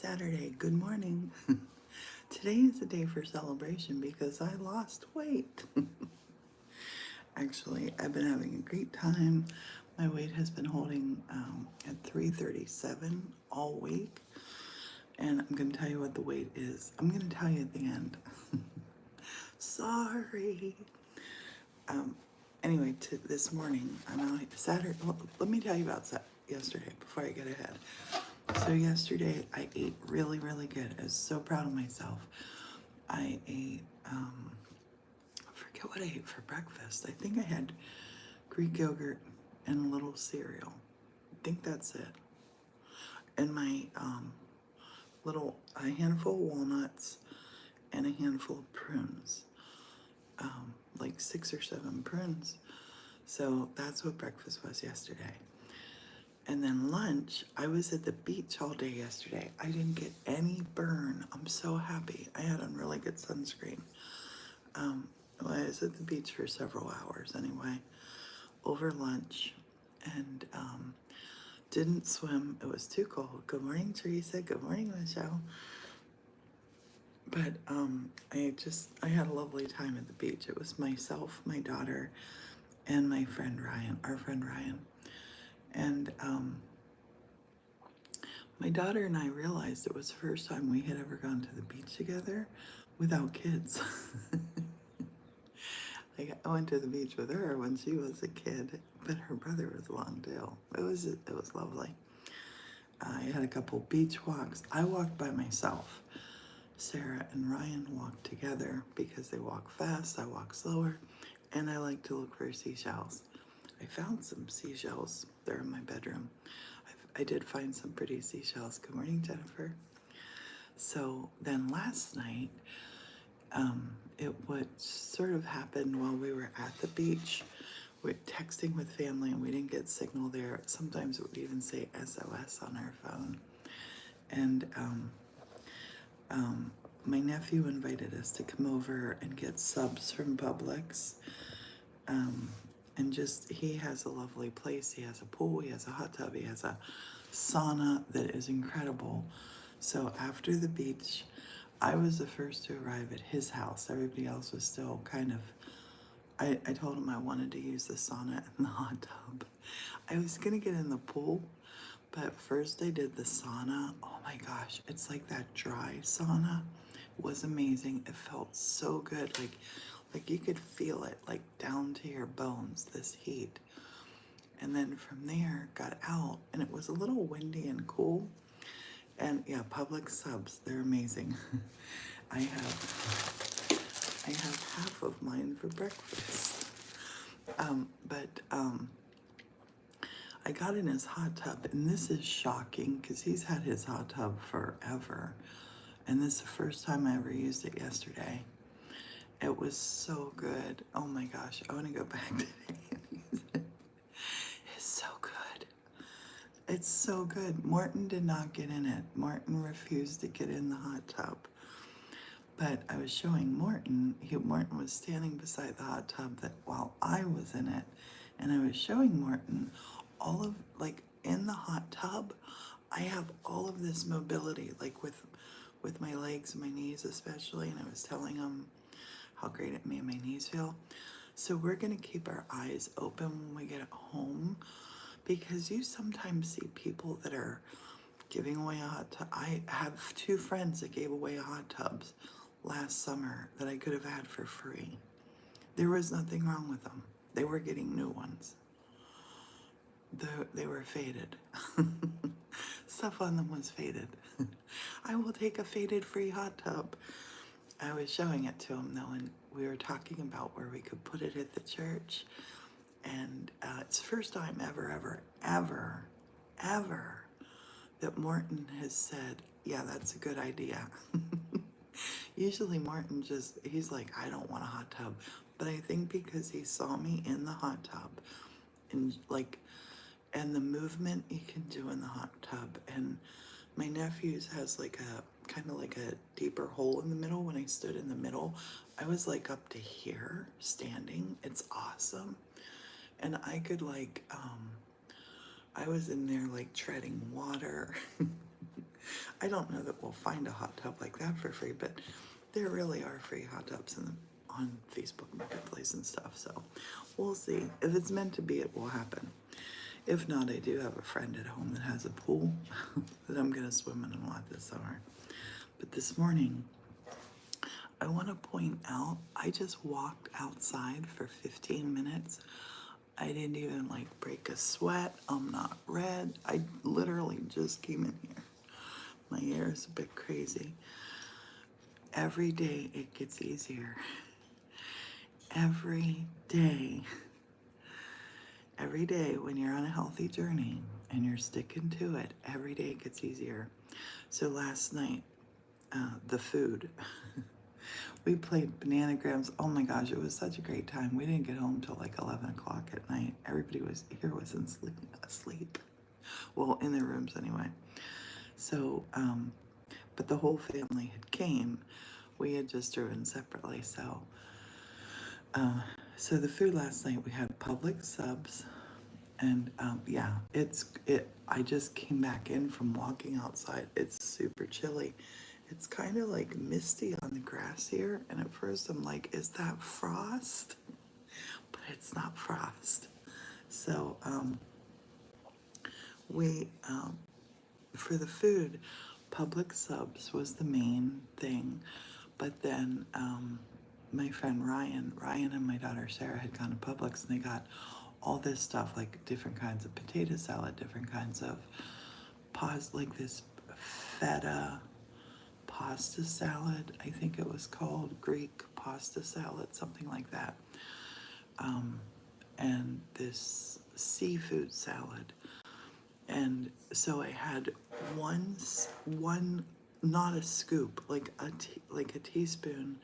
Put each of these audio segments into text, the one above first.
Saturday. Good morning. Today is a day for celebration because I lost weight. Actually, I've been having a great time. My weight has been holding at 337 all week. And I'm going to tell you what the weight is. I'm going to tell you at the end. Sorry. Anyway, this morning, I'm out Saturday. Well, let me tell you about yesterday before I get ahead. So yesterday I ate really, really good. I was so proud of myself. I ate, I forget what I ate for breakfast. I think I had Greek yogurt and a little cereal. I think that's it. And my a handful of walnuts and a handful of prunes. Like 6 or 7 prunes. So that's what breakfast was yesterday. And then lunch, I was at the beach all day yesterday. I didn't get any burn. I'm so happy. I had on really good sunscreen. Well, I was at the beach for several hours anyway, over lunch, and didn't swim. It was too cold. Good morning, Teresa. Good morning, Michelle. But I had a lovely time at the beach. It was myself, my daughter, and my friend Ryan, our friend Ryan. And my daughter and I realized it was the first time we had ever gone to the beach together without kids. Like, I went to the beach with her when she was a kid, but her brother was along too. It was lovely. I had a couple beach walks. I walked by myself. Sarah and Ryan walked together because they walk fast, I walk slower, and I like to look for seashells. I found some seashells. They're in my bedroom. I did find some pretty seashells. Good morning, Jennifer. So then last night, it would sort of happen while we were at the beach. We're texting with family and we didn't get signal there. Sometimes it would even say SOS on our phone. And my nephew invited us to come over and get subs from Publix. And he has a lovely place. He has a pool, he has a hot tub, he has a sauna that is incredible. So after the beach, I was the first to arrive at his house. Everybody else was still kind of, I told him I wanted to use the sauna and the hot tub. I was gonna get in the pool, but first I did the sauna. Oh my gosh, it's like that dry sauna. It was amazing. It felt so good. Like you could feel it like down to your bones, this heat. And then from there got out and it was a little windy and cool. And yeah, Publix subs, they're amazing. I have half of mine for breakfast. I got in his hot tub, and this is shocking because he's had his hot tub forever. And this is the first time I ever used it yesterday. It was so good. Oh my gosh, I want to go back today. It's so good. It's so good. Morton did not get in it. Morton refused to get in the hot tub. But I was showing Morton, Morton was standing beside the hot tub while I was in it. And I was showing Morton in the hot tub, I have all of this mobility, like with my legs and my knees especially. And I was telling him how great it made my knees feel. So we're gonna keep our eyes open when we get home, because you sometimes see people that are giving away a hot tub. I have 2 friends that gave away hot tubs last summer that I could have had for free. There was nothing wrong with them. They were getting new ones. They were faded. Stuff on them was faded. I will take a faded free hot tub. I was showing it to him though, and we were talking about where we could put it at the church. And it's the first time ever that Morton has said, yeah, that's a good idea. Usually Morton he's like, I don't want a hot tub. But I think because he saw me in the hot tub and the movement you can do in the hot tub. And my nephew's has kind of like a deeper hole in the middle. When I stood in the middle, I was like up to here standing. It's awesome. And I could I was in there like treading water. I don't know that we'll find a hot tub like that for free, but there really are free hot tubs on Facebook Marketplace and stuff. So we'll see. If it's meant to be, it will happen. If not, I do have a friend at home that has a pool that I'm going to swim in a lot this summer. But this morning, I want to point out, I just walked outside for 15 minutes. I didn't even like break a sweat. I'm not red. I literally just came in here. My hair is a bit crazy. Every day it gets easier. Every day. Every day when you're on a healthy journey and you're sticking to it, every day it gets easier. So last night, the food. We played Bananagrams. Oh my gosh, it was such a great time. We didn't get home till like 11 o'clock at night. Everybody was here was asleep. Well, in their rooms anyway. So, but the whole family had came. We had just driven separately. So the food last night, we had Public subs. And yeah, I just came back in from walking outside. It's super chilly. It's kind of like misty on the grass here, and at first I'm like, is that frost? But it's not frost. So we, for the food, Public subs was the main thing, but then my friend Ryan and my daughter Sarah had gone to Publix, and they got all this stuff, like different kinds of potato salad, different kinds of like this feta pasta salad, I think it was called, Greek pasta salad, something like that. And this seafood salad. And so I had one, not a scoop, like a teaspoon,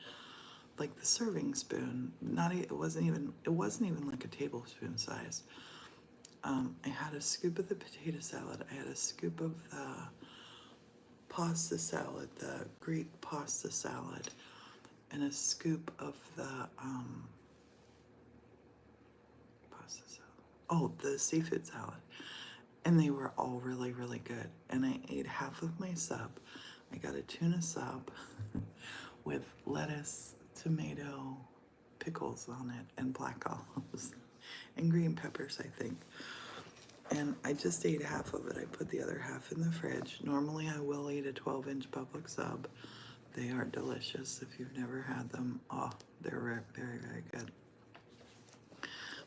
like the serving spoon. It wasn't even like a tablespoon size. I had a scoop of the potato salad. I had a scoop of the pasta salad, the Greek pasta salad, and a scoop of the pasta salad. The seafood salad. And they were all really, really good. And I ate half of my sub. I got a tuna sub with lettuce, tomato, pickles on it, and black olives, and green peppers, I think. And I just ate half of it. I put the other half in the fridge. Normally I will eat a 12-inch Public sub. They are delicious if you've never had them. Oh, they're very, very good.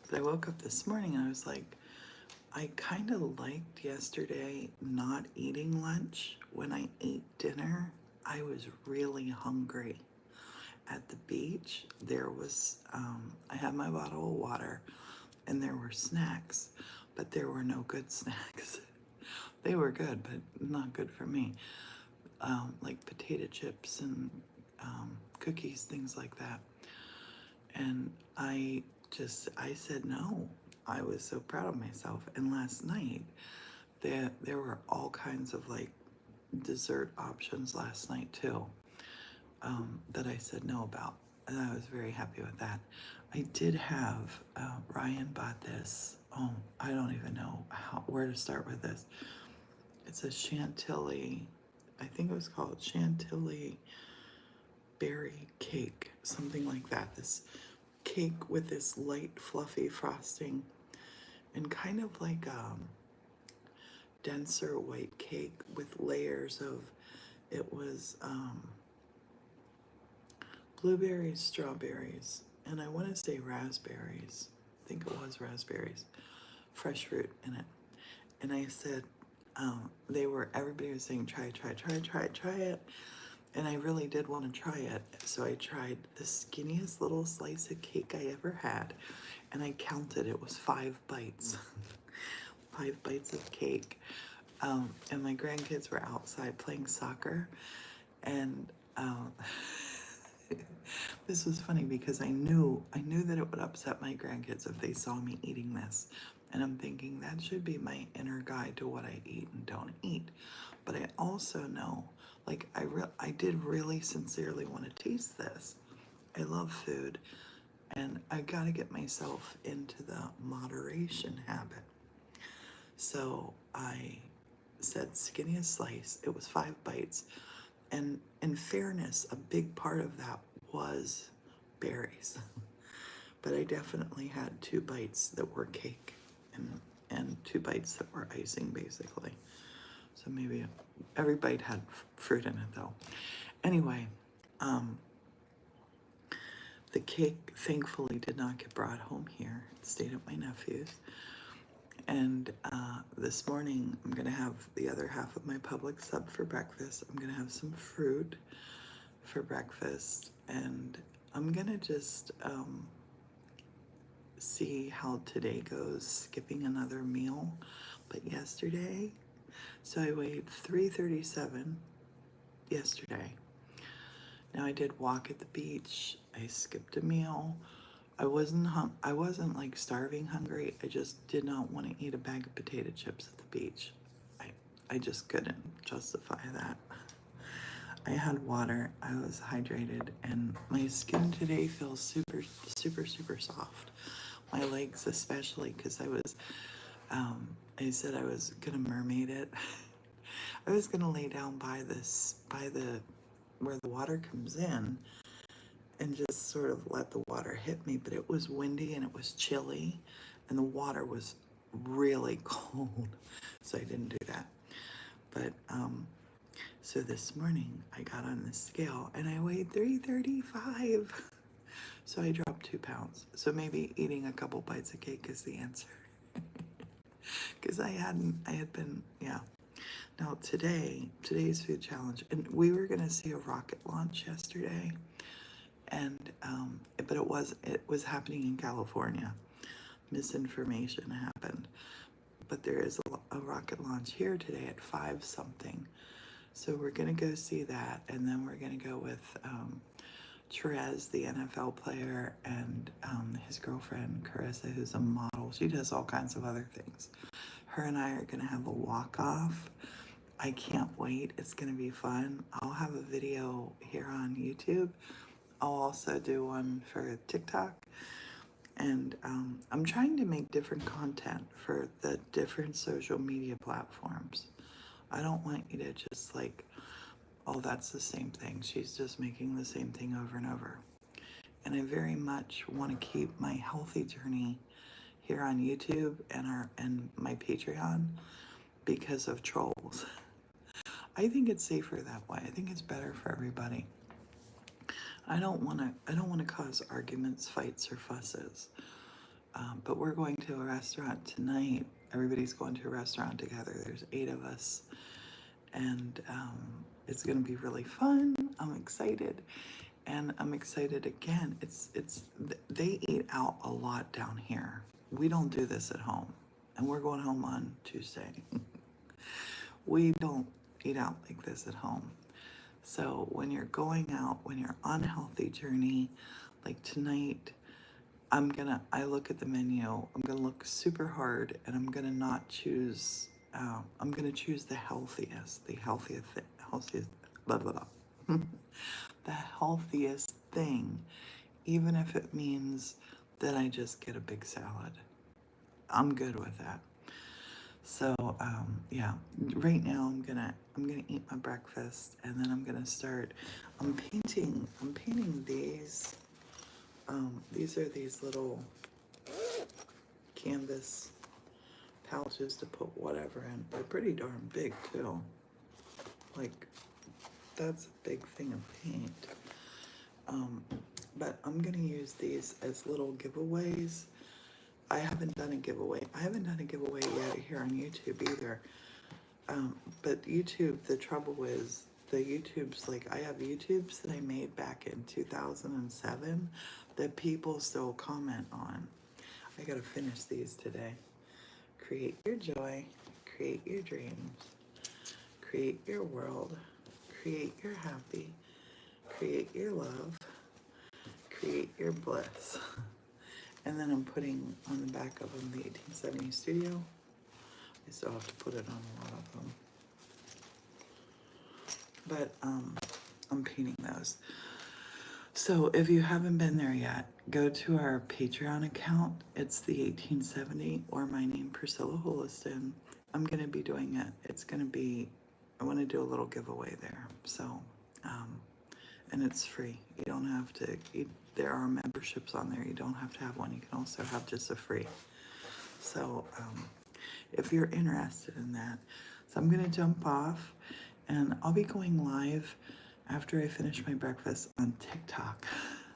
But I woke up this morning and I was like, I kind of liked yesterday not eating lunch. When I ate dinner, I was really hungry. At the beach, there was, I had my bottle of water and there were snacks, but there were no good snacks. They were good, but not good for me. Like potato chips and cookies, things like that. And I said no. I was so proud of myself. And last night, there were all kinds of like dessert options last night too, that I said no about. And I was very happy with that. I did have, Ryan bought this. I don't even know where to start with this. It's a Chantilly, I think it was called Chantilly berry cake, something like that. This cake with this light fluffy frosting and kind of like denser white cake with layers of, it was blueberries, strawberries, and I want to say raspberries. I think it was raspberries, fresh fruit in it. And I said, everybody was saying, try it. And I really did want to try it. So I tried the skinniest little slice of cake I ever had. And I counted, it was 5 bites. 5 bites of cake. And my grandkids were outside playing soccer. And this was funny because I knew that it would upset my grandkids if they saw me eating this. And I'm thinking that should be my inner guide to what I eat and don't eat. But I also know, like, I did really sincerely want to taste this. I love food, and I gotta get myself into the moderation habit. So I said skinniest slice. It was 5 bites. And in fairness, a big part of that was berries. But I definitely had 2 bites that were cake and 2 bites that were icing, basically. So maybe every bite had fruit in it, though. Anyway, the cake thankfully did not get brought home here. It stayed at my nephew's. And this morning, I'm going to have the other half of my public sub for breakfast. I'm going to have some fruit for breakfast. And I'm going to just see how today goes, skipping another meal. But yesterday, so I weighed 337 yesterday. Now I did walk at the beach. I skipped a meal. I wasn't like starving hungry. I just did not want to eat a bag of potato chips at the beach. I just couldn't justify that. I had water. I was hydrated, and my skin today feels super, super, super soft. My legs especially, because I said I was gonna mermaid it. I was gonna lay down by where the water comes in and just sort of let the water hit me, but it was windy and it was chilly and the water was really cold, so I didn't do that. But so this morning I got on the scale and I weighed 335. So I dropped 2 pounds. So maybe eating a couple bites of cake is the answer. Because I had been, yeah. Now today's food challenge, and we were gonna see a rocket launch yesterday, and but it was happening in California. Misinformation happened, but there is a rocket launch here today at 5 something. So we're gonna go see that, and then we're gonna go with Therese, the NFL player, and his girlfriend Carissa, who's a model. She does all kinds of other things. Her and I are gonna have a walk-off. I can't wait. It's gonna be fun. I'll have a video here on YouTube. I'll also do one for TikTok. And I'm trying to make different content for the different social media platforms. I don't want you to just like, oh, that's the same thing. She's just making the same thing over and over. And I very much want to keep my healthy journey here on YouTube and my Patreon because of trolls. I think it's safer that way. I think it's better for everybody. I don't want to cause arguments, fights, or fusses. But we're going to a restaurant tonight. Everybody's going to a restaurant together. There's 8 of us, and it's going to be really fun. I'm excited, and I'm excited again. They eat out a lot down here. We don't do this at home, and we're going home on Tuesday. We don't eat out like this at home. So when you're going out, when you're on a healthy journey, like tonight, I look at the menu, I'm gonna look super hard, and I'm gonna not choose, I'm gonna choose the healthiest, blah, blah, blah. The healthiest thing, even if it means that I just get a big salad. I'm good with that. So yeah, right now I'm gonna eat my breakfast, and then I'm gonna start. I'm painting these. These are these little canvas pouches to put whatever in. They're pretty darn big too. Like, that's a big thing of paint. But I'm gonna use these as little giveaways. I haven't done a giveaway. I haven't done a giveaway yet here on YouTube either. But YouTube, the trouble is, the YouTubes, like I have YouTubes that I made back in 2007 that people still comment on. I gotta finish these today. Create your joy, create your dreams, create your world, create your happy, create your love, create your bliss. And then I'm putting on the back of them the 1870Studio. I still have to put it on a lot of them. But I'm painting those. So if you haven't been there yet, go to our Patreon account. It's the 1870, or my name, Priscilla Houliston. I'm going to be doing it. It's going to be, I want to do a little giveaway there. So, and it's free. You don't have to, there are memberships on there. You don't have to have one. You can also have just a free. So, if you're interested in that. So I'm going to jump off and I'll be going live after I finish my breakfast on TikTok.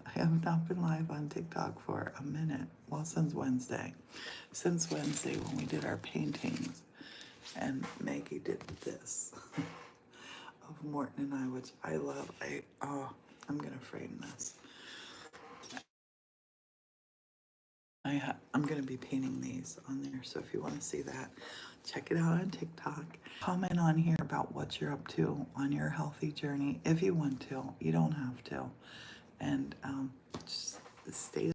I have not been live on TikTok for a minute. Well, since Wednesday. Since Wednesday when we did our paintings and Maggie did this of Morton and I, which I love. I'm going to frame this. I'm going to be painting these on there, so if you want to see that, check it out on TikTok. Comment on here about what you're up to on your healthy journey if you want to. You don't have to. And just stay